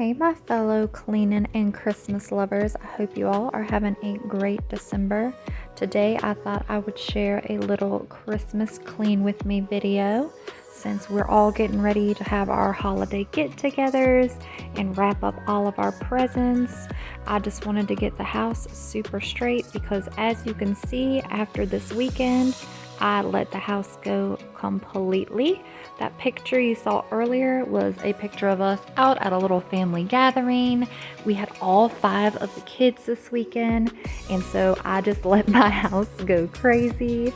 Hey, my fellow cleaning and Christmas lovers. I hope you all are having a great December. Today, I thought I would share a little Christmas clean with me video since we're all getting ready to have our holiday get togethers and wrap up all of our presents. I just wanted to get the house super straight because, as you can see, after this weekend, I let the house go completely. That picture you saw earlier was a picture of us out at a little family gathering. We had all 5 of the kids this weekend, and so I just let my house go crazy.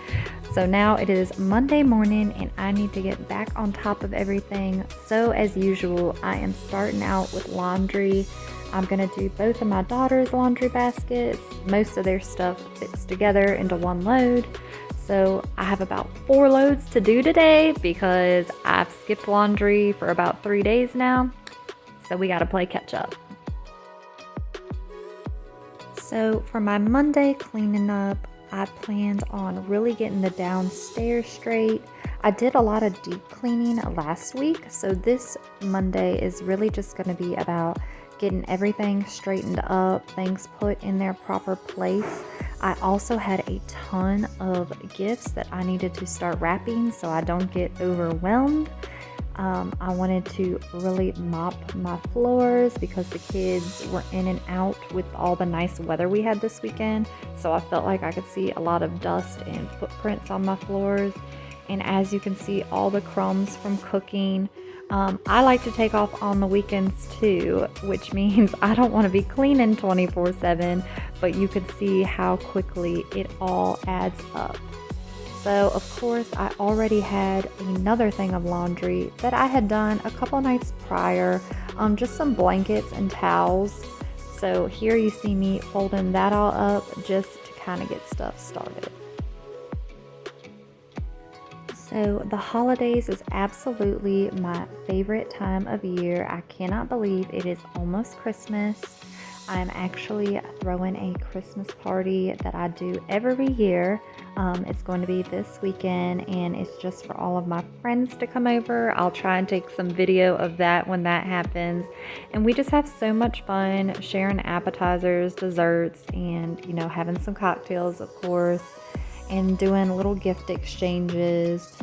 So now it is Monday morning and I need to get back on top of everything. So as usual, I am starting out with laundry. I'm gonna do both of my daughter's laundry baskets. Most of their stuff fits together into one load. So I have about 4 loads to do today because I've skipped laundry for about 3 days now. So we gotta play catch up. So for my Monday cleaning up, I planned on really getting the downstairs straight. I did a lot of deep cleaning last week, so this Monday is really just gonna be about getting everything straightened up, things put in their proper place. I also had a ton of gifts that I needed to start wrapping so I don't get overwhelmed. I wanted to really mop my floors because the kids were in and out with all the nice weather we had this weekend. So I felt like I could see a lot of dust and footprints on my floors. And as you can see, all the crumbs from cooking. I like to take off on the weekends too, which means I don't want to be cleaning 24/7, but you could see how quickly it all adds up. So of course I already had another thing of laundry that I had done a couple nights prior, just some blankets and towels. So here you see me folding that all up just to kind of get stuff started. So the holidays is absolutely my favorite time of year. I cannot believe it is almost Christmas. I'm actually throwing a Christmas party that I do every year. It's going to be this weekend and it's just for all of my friends to come over. I'll try and take some video of that when that happens. And we just have so much fun sharing appetizers, desserts, and having some cocktails, of course, and doing little gift exchanges.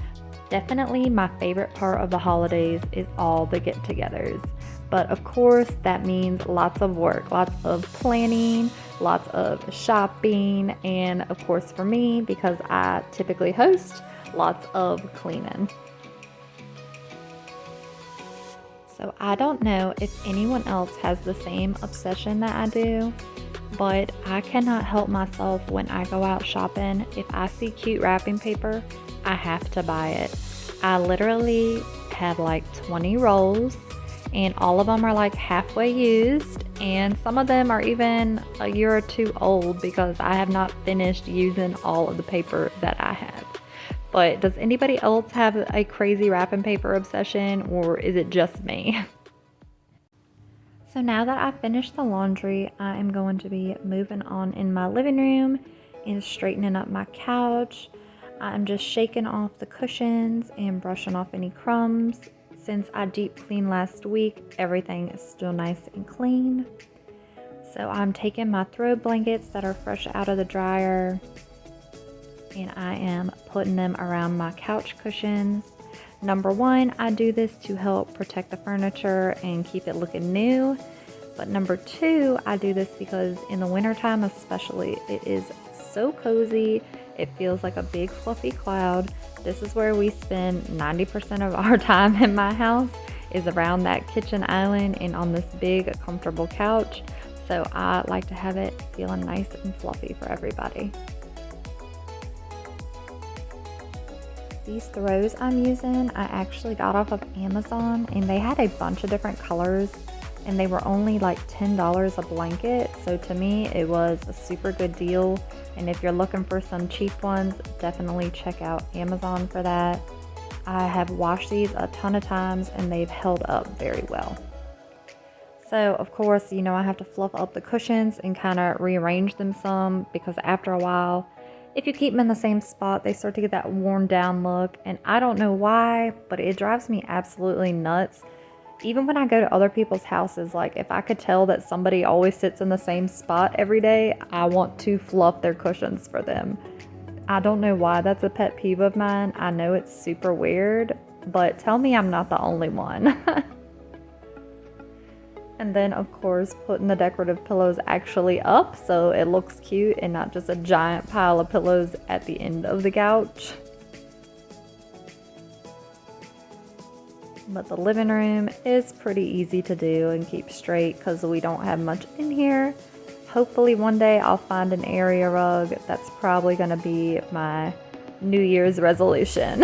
Definitely my favorite part of the holidays is all the get-togethers. But of course, that means lots of work, lots of planning, lots of shopping, and of course for me, because I typically host, lots of cleaning. So I don't know if anyone else has the same obsession that I do, but I cannot help myself when I go out shopping. If I see cute wrapping paper, I have to buy it. I literally have like 20 rolls and all of them are like halfway used, and some of them are even a year or 2 old because I have not finished using all of the paper that I have. But does anybody else have a crazy wrapping paper obsession, or is it just me? So now that I've finished the laundry, I am going to be moving on in my living room and straightening up my couch. I'm just shaking off the cushions and brushing off any crumbs. Since I deep cleaned last week, everything is still nice and clean. So I'm taking my throw blankets that are fresh out of the dryer and I am putting them around my couch cushions. Number one, I do this to help protect the furniture and keep it looking new. But number two, I do this because in the wintertime especially, it is so cozy. It feels like a big fluffy cloud. This is where we spend 90% of our time in my house, is around that kitchen island and on this big comfortable couch. So I like to have it feeling nice and fluffy for everybody. These throws I'm using, I actually got off of Amazon and they had a bunch of different colors and they were only like $10 a blanket. So to me, it was a super good deal. And if you're looking for some cheap ones, definitely check out Amazon for that. I have washed these a ton of times and they've held up very well. So of course, I have to fluff up the cushions and kind of rearrange them some because after a while, if you keep them in the same spot, they start to get that worn down look. And I don't know why, but it drives me absolutely nuts Even when I go to other people's houses, like if I could tell that somebody always sits in the same spot every day, I want to fluff their cushions for them. I don't know why that's a pet peeve of mine. I know it's super weird, but tell me I'm not the only one. And then, of course, putting the decorative pillows actually up so it looks cute and not just a giant pile of pillows at the end of the couch. But the living room is pretty easy to do and keep straight because we don't have much in here. Hopefully one day I'll find an area rug. That's probably going to be my New Year's resolution.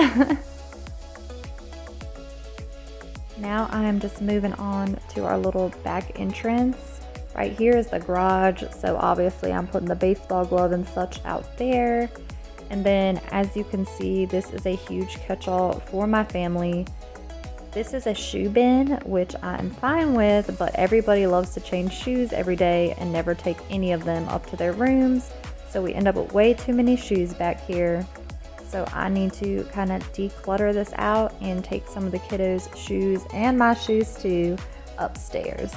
Now I am just moving on to our little back entrance. Right here is the garage, so obviously I'm putting the baseball glove and such out there. And then as you can see, this is a huge catch-all for my family. This is a shoe bin, which I am fine with, but everybody loves to change shoes every day and never take any of them up to their rooms. So we end up with way too many shoes back here. So I need to kind of declutter this out and take some of the kiddos' shoes and my shoes too upstairs.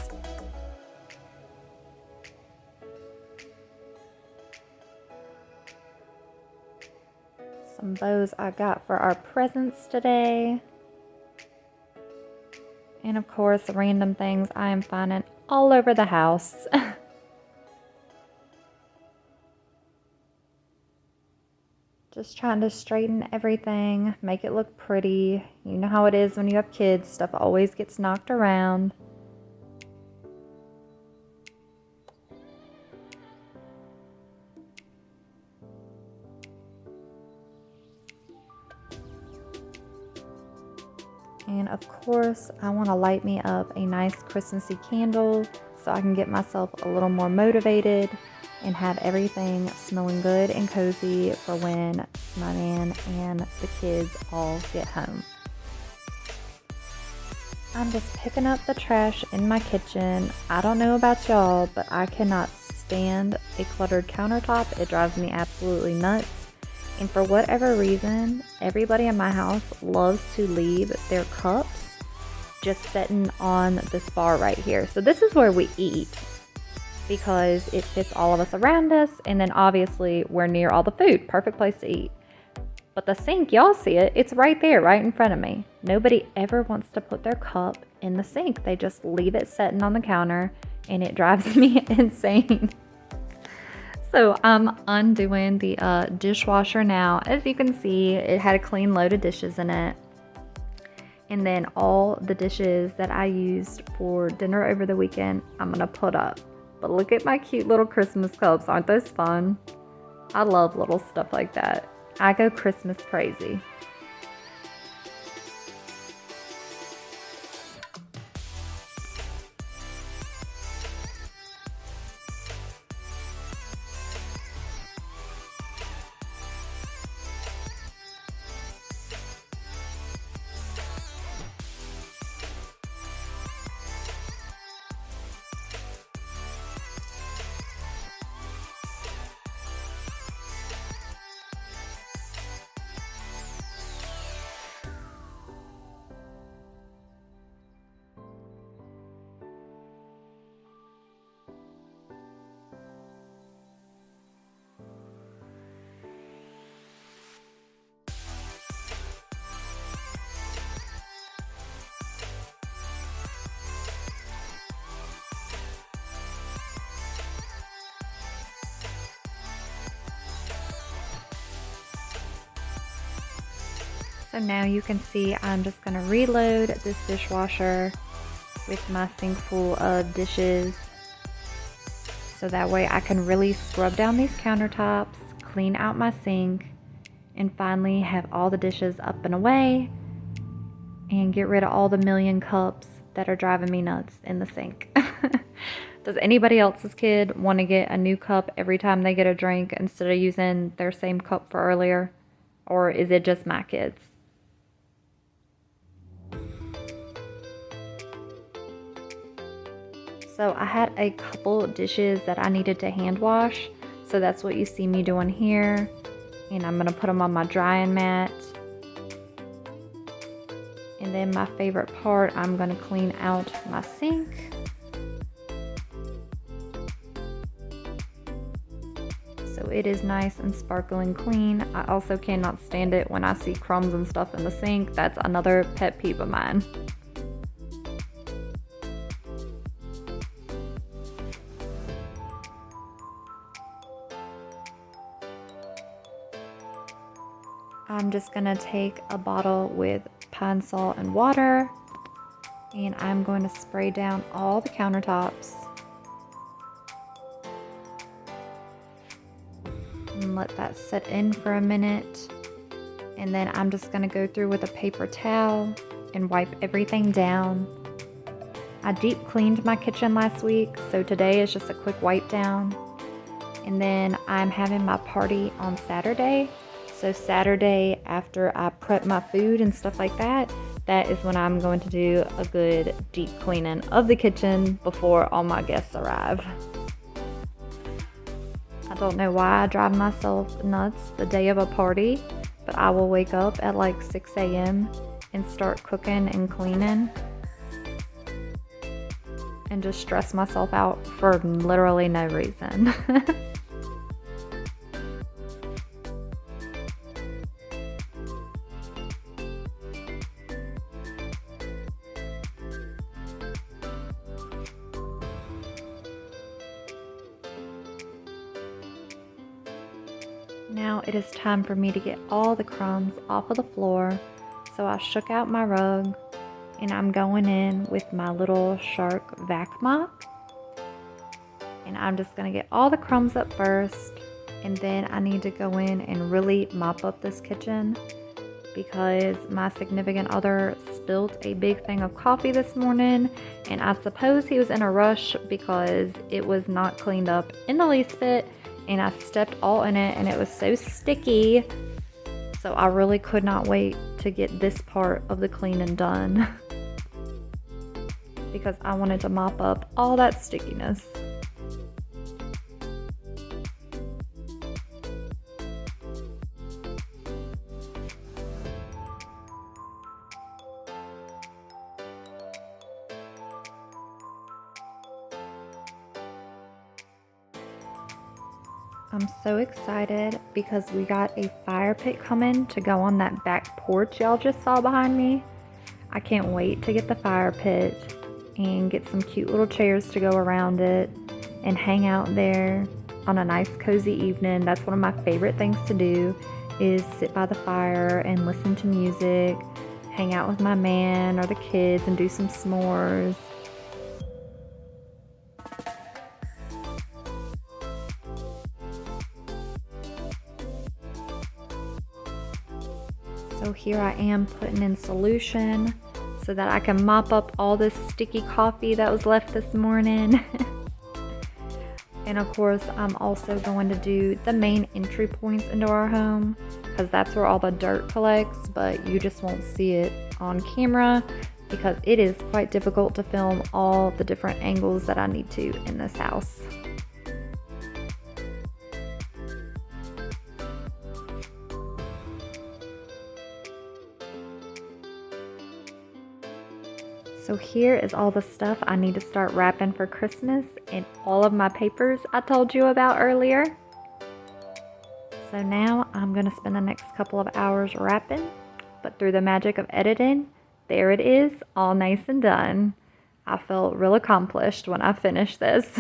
Some bows I got for our presents today. And of course, random things I am finding all over the house. Just trying to straighten everything, make it look pretty. You know how it is when you have kids, stuff always gets knocked around. And of course, I want to light me up a nice Christmassy candle so I can get myself a little more motivated and have everything smelling good and cozy for when my man and the kids all get home. I'm just picking up the trash in my kitchen. I don't know about y'all, but I cannot stand a cluttered countertop. It drives me absolutely nuts. And for whatever reason, everybody in my house loves to leave their cups just sitting on this bar right here. So this is where we eat because it fits all of us around us. And then obviously we're near all the food. Perfect place to eat. But the sink, y'all see it. It's right there, right in front of me. Nobody ever wants to put their cup in the sink. They just leave it sitting on the counter and it drives me insane. So I'm undoing the dishwasher now. As you can see, it had a clean load of dishes in it. And then all the dishes that I used for dinner over the weekend, I'm gonna put up. But look at my cute little Christmas cups. Aren't those fun? I love little stuff like that. I go Christmas crazy. So now you can see I'm just going to reload this dishwasher with my sink full of dishes. So that way I can really scrub down these countertops, clean out my sink, and finally have all the dishes up and away and get rid of all the million cups that are driving me nuts in the sink. Does anybody else's kid want to get a new cup every time they get a drink instead of using their same cup for earlier? Or is it just my kids? So I had a couple dishes that I needed to hand wash. So that's what you see me doing here. And I'm going to put them on my drying mat. And then then my favorite part, I'm gonna clean out my sink. So it is nice and sparkling clean. I also cannot stand it when I see crumbs and stuff in the sink. That's another pet peeve of mine. I'm just gonna take a bottle with Pine salt and water, and I'm going to spray down all the countertops and let that set in for a minute. And then I'm just gonna go through with a paper towel and wipe everything down. I deep cleaned my kitchen last week, so today is just a quick wipe down. And then I'm having my party on Saturday. So Saturday, after I prep my food and stuff like that, that is when I'm going to do a good deep cleaning of the kitchen before all my guests arrive. I don't know why I drive myself nuts the day of a party, but I will wake up at like 6 a.m. and start cooking and cleaning and just stress myself out for literally no reason. Now it is time for me to get all the crumbs off of the floor, so I shook out my rug and I'm going in with my little Shark vac mop, and I'm just going to get all the crumbs up first, and then I need to go in and really mop up this kitchen because my significant other spilled a big thing of coffee this morning, and I suppose he was in a rush because it was not cleaned up in the least bit. And I stepped all in it and it was so sticky. So I really could not wait to get this part of the cleaning done because I wanted to mop up all that stickiness. I'm so excited because we got a fire pit coming to go on that back porch y'all just saw behind me. I can't wait to get the fire pit and get some cute little chairs to go around it and hang out there on a nice cozy evening. That's one of my favorite things to do, is sit by the fire and listen to music, hang out with my man or the kids and do some s'mores. So here I am putting in solution so that I can mop up all this sticky coffee that was left this morning. And of course, I'm also going to do the main entry points into our home because that's where all the dirt collects, but you just won't see it on camera because it is quite difficult to film all the different angles that I need to in this house. So here is all the stuff I need to start wrapping for Christmas and all of my papers I told you about earlier. So now I'm going to spend the next couple of hours wrapping, but through the magic of editing, there it is, all nice and done. I felt real accomplished when I finished this.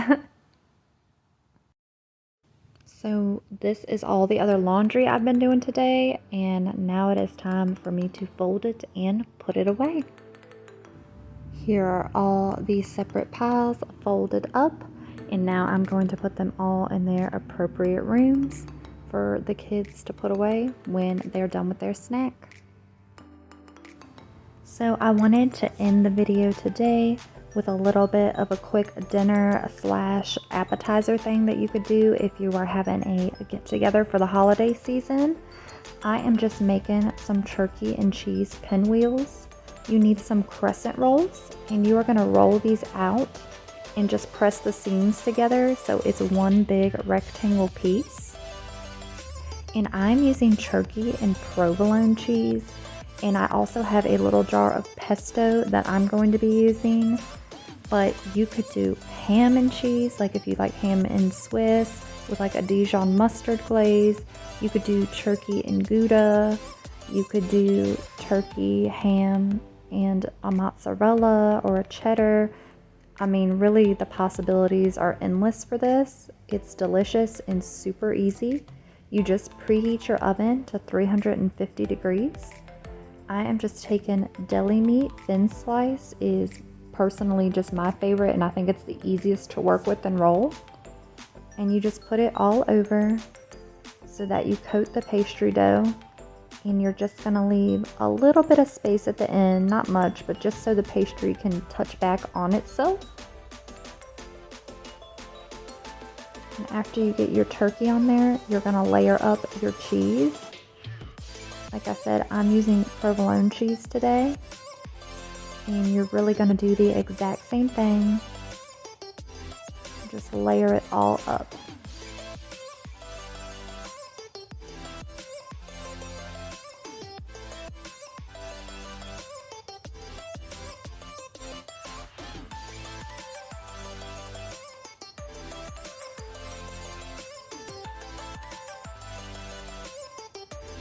So this is all the other laundry I've been doing today, and now it is time for me to fold it and put it away. Here are all these separate piles folded up, and now I'm going to put them all in their appropriate rooms for the kids to put away when they're done with their snack. So I wanted to end the video today with a little bit of a quick dinner / appetizer thing that you could do if you are having a get together for the holiday season. I am just making some turkey and cheese pinwheels. You need some crescent rolls, and you are going to roll these out and just press the seams together so it's one big rectangle piece. And I'm using turkey and provolone cheese, And I also have a little jar of pesto that I'm going to be using. But you could do ham and cheese, like if you like ham and Swiss with like a Dijon mustard glaze. You could do turkey and Gouda. You could do turkey, ham, and a mozzarella or a cheddar. I mean, really, the possibilities are endless for this. It's delicious and super easy. You just preheat your oven to 350 degrees. I am just taking deli meat. Thin slice is personally just my favorite, and I think it's the easiest to work with and roll. And you just put it all over so that you coat the pastry dough, and you're just going to leave a little bit of space at the end, not much, but just so the pastry can touch back on itself. And after you get your turkey on there, you're going to layer up your cheese. Like I said, I'm using provolone cheese today. And you're really going to do the exact same thing. Just layer it all up.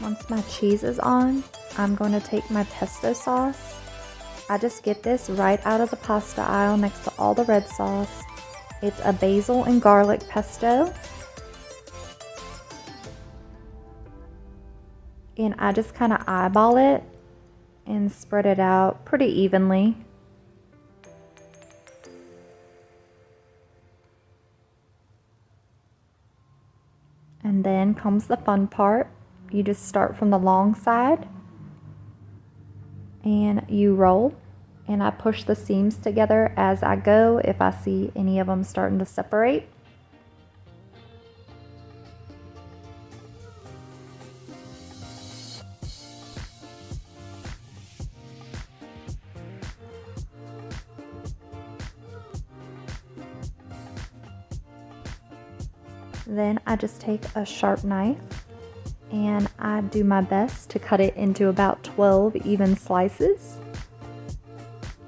Once my cheese is on, I'm going to take my pesto sauce. I just get this right out of the pasta aisle next to all the red sauce. It's a basil and garlic pesto. And I just kind of eyeball it and spread it out pretty evenly. And then comes the fun part. You just start from the long side and you roll, and I push the seams together as I go if I see any of them starting to separate. Then I just take a sharp knife and I do my best to cut it into about 12 even slices.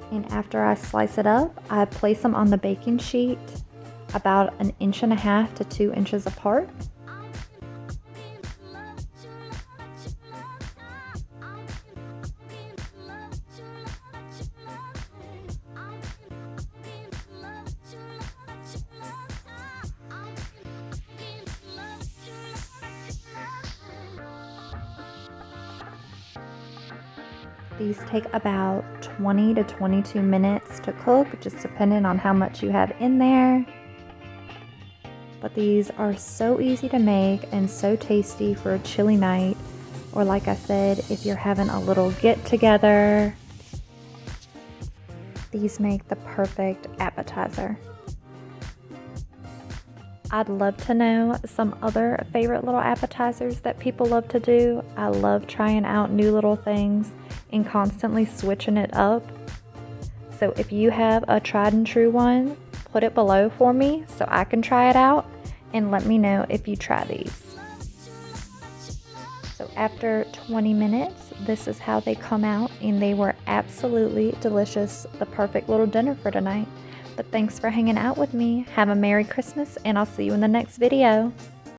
And after I slice it up, I place them on the baking sheet about 1.5 inches to 2 inches apart. These take about 20 to 22 minutes to cook, just depending on how much you have in there. But these are so easy to make and so tasty for a chilly night, or like I said, if you're having a little get together. These make the perfect appetizer. I'd love to know some other favorite little appetizers that people love to do. I love trying out new little things and constantly switching it up. So if you have a tried and true one, put it below for me so I can try it out, and let me know if you try these. So after 20 minutes, this is how they come out, and they were absolutely delicious. The perfect little dinner for tonight. But thanks for hanging out with me. Have a Merry Christmas, and I'll see you in the next video.